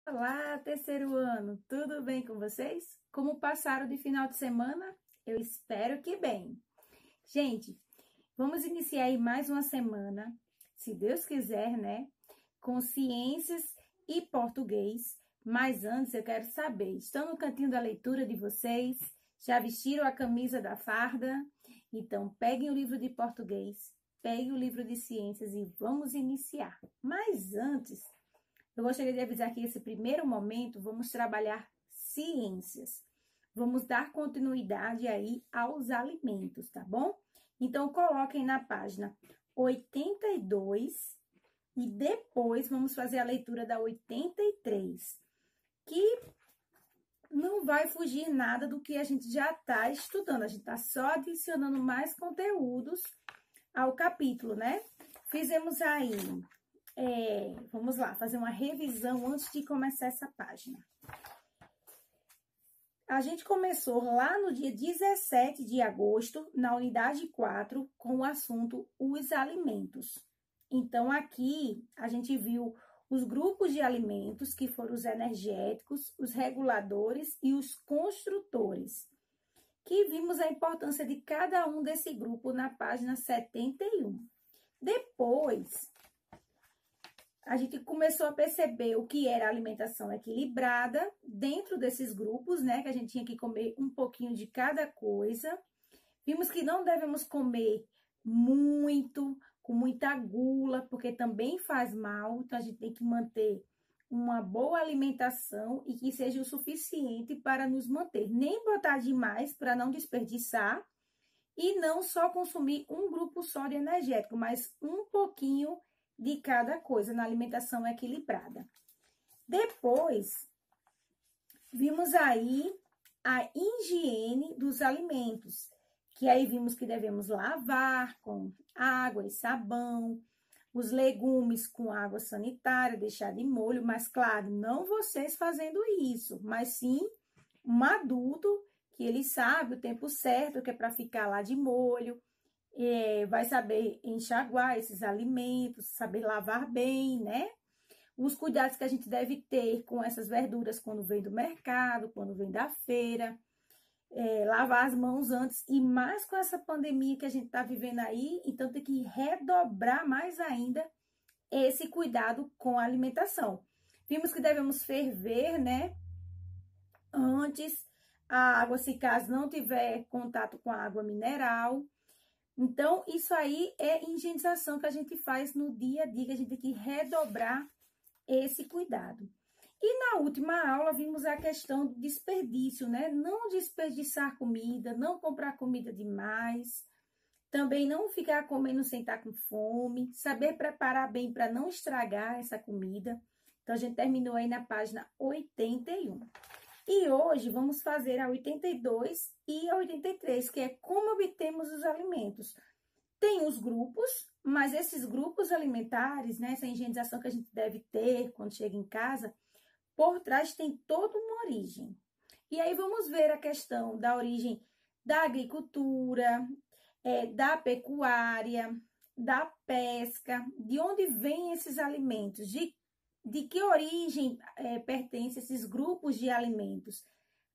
Olá, terceiro ano, tudo bem com vocês? Como passaram de final de semana? Eu espero que bem. Gente, vamos iniciar aí mais uma semana, se Deus quiser, né? Com ciências e português. Mas antes eu quero saber, estão no cantinho da leitura de vocês? Já vestiram a camisa da farda? Então peguem o livro de português, peguem o livro de ciências e vamos iniciar. Mas antes, eu gostaria de avisar que nesse primeiro momento vamos trabalhar ciências. Vamos dar continuidade aí aos alimentos, tá bom? Então, coloquem na página 82 e depois vamos fazer a leitura da 83, que não vai fugir nada do que a gente já está estudando. A gente está só adicionando mais conteúdos ao capítulo, né? Fizemos aí... vamos lá, fazer uma revisão antes de começar essa página. A gente começou lá no dia 17 de agosto, na unidade 4, com o assunto os alimentos. Então, aqui a gente viu os grupos de alimentos, que foram os energéticos, os reguladores e os construtores, que vimos a importância de cada um desse grupo na página 71. Depois, a gente começou a perceber o que era alimentação equilibrada dentro desses grupos, né? Que a gente tinha que comer um pouquinho de cada coisa. Vimos que não devemos comer muito, com muita gula, porque também faz mal. Então, a gente tem que manter uma boa alimentação e que seja o suficiente para nos manter. Nem botar demais para não desperdiçar e não só consumir um grupo só de energético, mas um pouquinho de cada coisa na alimentação equilibrada. Depois, vimos aí a higiene dos alimentos, que aí vimos que devemos lavar com água e sabão, os legumes com água sanitária, deixar de molho, mas claro, não vocês fazendo isso, mas sim um adulto que ele sabe o tempo certo que é para ficar lá de molho, vai saber enxaguar esses alimentos, saber lavar bem, né? Os cuidados que a gente deve ter com essas verduras quando vem do mercado, quando vem da feira, lavar as mãos antes, e mais com essa pandemia que a gente tá vivendo aí, então tem que redobrar mais ainda esse cuidado com a alimentação. Vimos que devemos ferver, né? Antes a água, se caso não tiver contato com a água mineral. Então, isso aí é higienização que a gente faz no dia a dia, que a gente tem que redobrar esse cuidado. E na última aula, vimos a questão do desperdício, né? Não desperdiçar comida, não comprar comida demais, também não ficar comendo sem estar com fome, saber preparar bem para não estragar essa comida. Então, a gente terminou aí na página 81. E hoje vamos fazer a 82 e a 83, que é como obtemos os alimentos. Tem os grupos, mas esses grupos alimentares, né, essa higienização que a gente deve ter quando chega em casa, por trás tem toda uma origem. E aí vamos ver a questão da origem da agricultura, da pecuária, da pesca, de onde vêm esses alimentos, de que origem pertencem esses grupos de alimentos.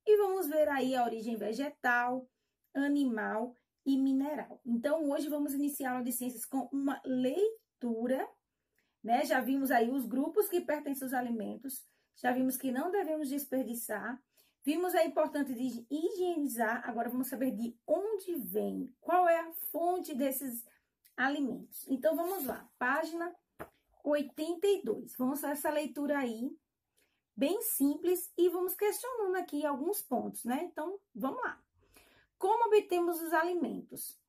E vamos ver aí a origem vegetal, animal e mineral. Então, hoje vamos iniciar a aula de ciências com uma leitura, né? Já vimos aí os grupos que pertencem aos alimentos, já vimos que não devemos desperdiçar, vimos a importância de higienizar, agora vamos saber de onde vem, qual é a fonte desses alimentos. Então, vamos lá, página 82. Vamos fazer essa leitura aí, bem simples, e vamos questionando aqui alguns pontos, né? Então, vamos lá. Como obtemos os alimentos?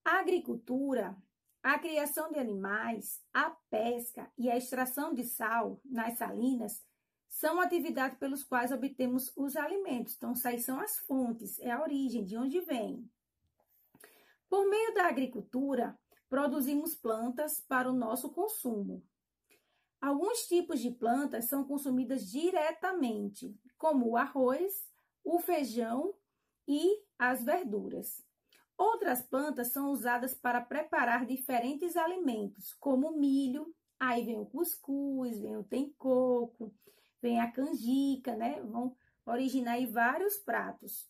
A agricultura, a criação de animais, a pesca e a extração de sal nas salinas são atividades pelos quais obtemos os alimentos. Então, essas são as fontes, é a origem, de onde vem. Por meio da agricultura, produzimos plantas para o nosso consumo. Alguns tipos de plantas são consumidas diretamente, como o arroz, o feijão e as verduras. Outras plantas são usadas para preparar diferentes alimentos, como o milho, aí vem o cuscuz, vem o tem-coco, vem a canjica, né? Vão originar aí vários pratos,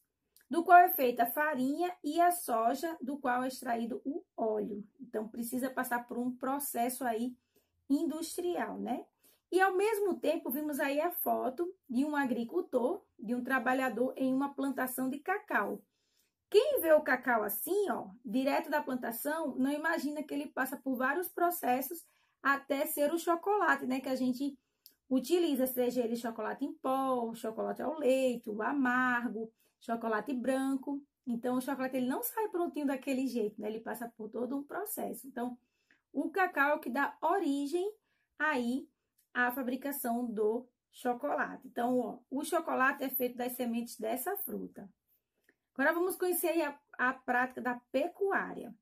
do qual é feita a farinha e a soja, do qual é extraído o óleo. Então, precisa passar por um processo aí industrial, né? E, ao mesmo tempo, vimos aí a foto de um agricultor, de um trabalhador em uma plantação de cacau. Quem vê o cacau assim, ó, direto da plantação, não imagina que ele passa por vários processos até ser o chocolate, né? Que a gente utiliza, seja ele chocolate em pó, chocolate ao leite, o amargo, chocolate branco. Então, o chocolate ele não sai prontinho daquele jeito, né? Ele passa por todo um processo. Então, o cacau é o que dá origem aí à fabricação do chocolate. Então, ó, o chocolate é feito das sementes dessa fruta. Agora, vamos conhecer aí a prática da pecuária.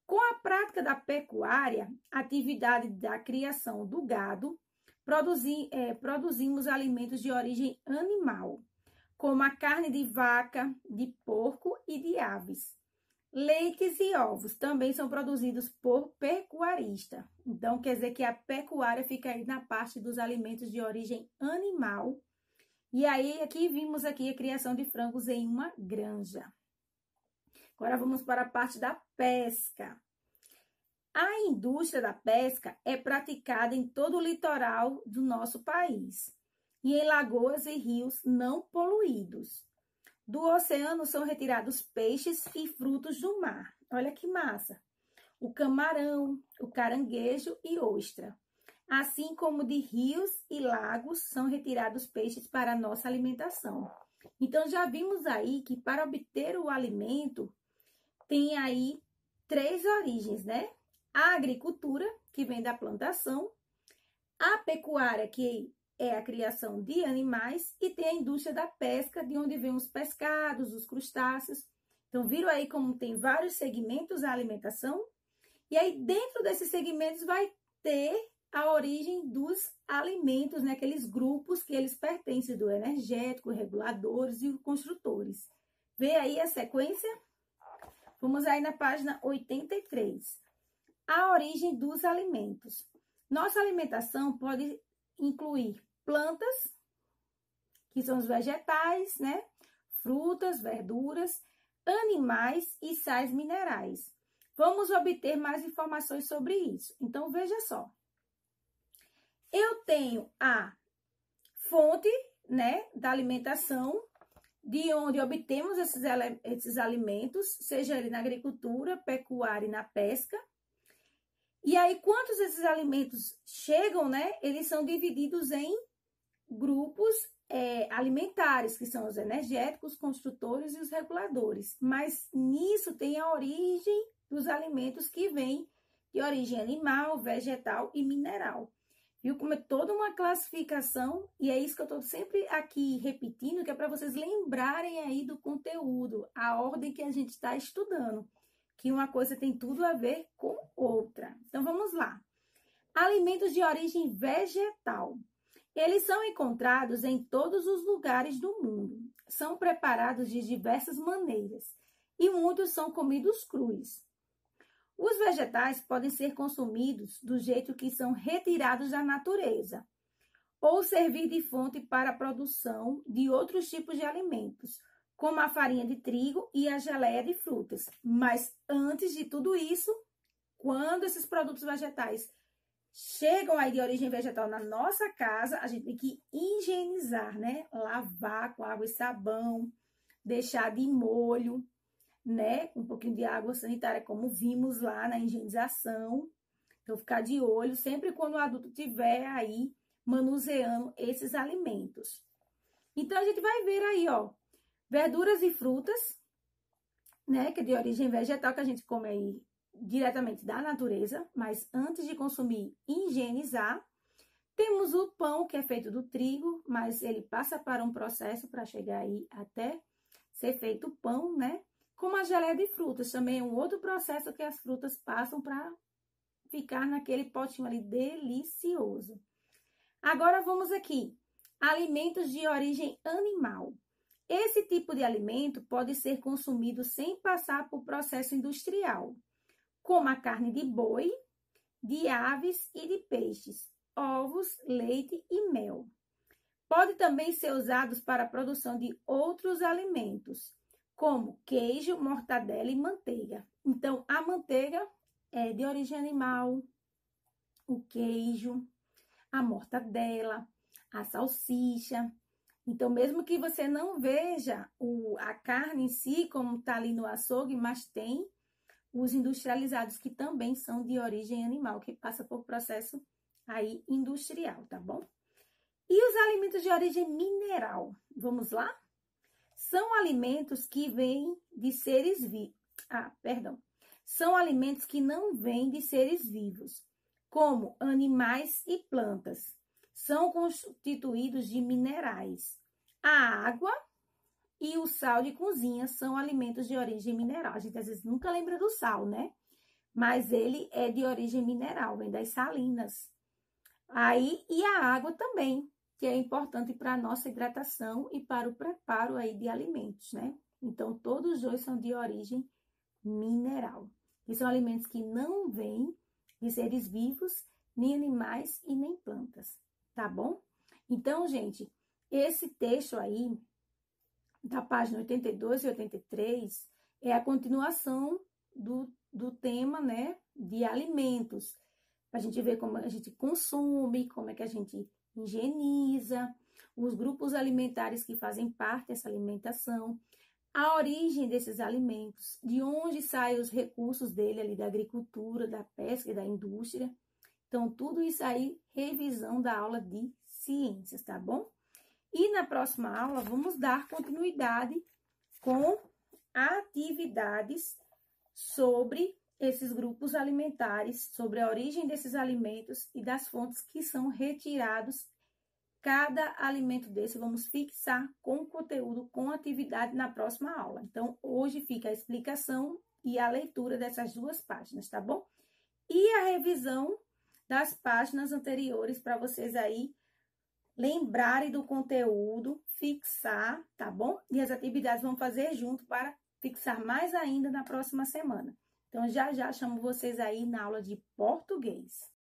Com a prática da pecuária, atividade da criação do gado, produzimos alimentos de origem animal, como a carne de vaca, de porco e de aves. Leites e ovos também são produzidos por pecuarista. Então, quer dizer que a pecuária fica aí na parte dos alimentos de origem animal. E aí, aqui vimos aqui a criação de frangos em uma granja. Agora, vamos para a parte da pesca. A indústria da pesca é praticada em todo o litoral do nosso país e em lagoas e rios não poluídos. Do oceano são retirados peixes e frutos do mar. Olha que massa! O camarão, o caranguejo e ostra. Assim como de rios e lagos são retirados peixes para a nossa alimentação. Então, já vimos aí que para obter o alimento, tem aí 3 origens, né? A agricultura, que vem da plantação, a pecuária, que é a criação de animais, e tem a indústria da pesca, de onde vêm os pescados, os crustáceos. Então, viram aí como tem vários segmentos a alimentação? E aí, dentro desses segmentos, vai ter a origem dos alimentos, né? Aqueles grupos que eles pertencem, do energético, reguladores e construtores. Vê aí a sequência? Vamos aí na página 83. A origem dos alimentos. Nossa alimentação pode incluir plantas, que são os vegetais, né? Frutas, verduras, animais e sais minerais. Vamos obter mais informações sobre isso. Então, veja só. Eu tenho a fonte, né, da alimentação, de onde obtemos esses alimentos, seja ele na agricultura, pecuária e na pesca. E aí, quantos desses alimentos chegam, né? Eles são divididos em grupos alimentares, que são os energéticos, construtores e os reguladores. Mas nisso tem a origem dos alimentos que vêm de origem animal, vegetal e mineral. Viu como é toda uma classificação? E é isso que eu estou sempre aqui repetindo, que é para vocês lembrarem aí do conteúdo, a ordem que a gente está estudando. Que uma coisa tem tudo a ver com outra. Então, vamos lá. Alimentos de origem vegetal. Eles são encontrados em todos os lugares do mundo. São preparados de diversas maneiras e muitos são comidos crus. Os vegetais podem ser consumidos do jeito que são retirados da natureza ou servir de fonte para a produção de outros tipos de alimentos, como a farinha de trigo e a geleia de frutas. Mas antes de tudo isso, quando esses produtos vegetais chegam aí de origem vegetal na nossa casa, a gente tem que higienizar, né? Lavar com água e sabão, deixar de molho, né? Um pouquinho de água sanitária, como vimos lá na higienização. Então, ficar de olho sempre quando o adulto estiver aí manuseando esses alimentos. Então, a gente vai ver aí, ó, verduras e frutas, né, que é de origem vegetal, que a gente come aí diretamente da natureza, mas antes de consumir, higienizar. Temos o pão, que é feito do trigo, mas ele passa para um processo para chegar aí até ser feito pão, né? Como a geleia de frutas, também é um outro processo que as frutas passam para ficar naquele potinho ali delicioso. Agora vamos aqui, alimentos de origem animal. Esse tipo de alimento pode ser consumido sem passar por processo industrial, como a carne de boi, de aves e de peixes, ovos, leite e mel. Pode também ser usados para a produção de outros alimentos, como queijo, mortadela e manteiga. Então, a manteiga é de origem animal, o queijo, a mortadela, a salsicha. Então, mesmo que você não veja a carne em si, como está ali no açougue, mas tem os industrializados que também são de origem animal, que passa por processo aí industrial, tá bom? E os alimentos de origem mineral, vamos lá? São alimentos que vêm de seres vivos. São alimentos que não vêm de seres vivos, como animais e plantas. São constituídos de minerais. A água e o sal de cozinha são alimentos de origem mineral. A gente às vezes nunca lembra do sal, né? Mas ele é de origem mineral, vem das salinas. E a água também, que é importante para a nossa hidratação e para o preparo aí de alimentos, né? Então, todos os dois são de origem mineral. E são alimentos que não vêm de seres vivos, nem animais e nem plantas, tá bom? Então, gente, esse texto aí, da página 82 e 83, é a continuação do tema, né, de alimentos. A gente vê como a gente consome, como é que a gente higieniza, os grupos alimentares que fazem parte dessa alimentação, a origem desses alimentos, de onde saem os recursos dele ali da agricultura, da pesca e da indústria. Então, tudo isso aí, revisão da aula de ciências, tá bom? E na próxima aula, vamos dar continuidade com atividades sobre esses grupos alimentares, sobre a origem desses alimentos e das fontes que são retirados cada alimento desse. Vamos fixar com conteúdo, com atividade na próxima aula. Então, hoje fica a explicação e a leitura dessas duas páginas, tá bom? E a revisão das páginas anteriores para vocês aí lembrarem do conteúdo, fixar, tá bom? E as atividades vão fazer junto para fixar mais ainda na próxima semana. Então, já chamo vocês aí na aula de português.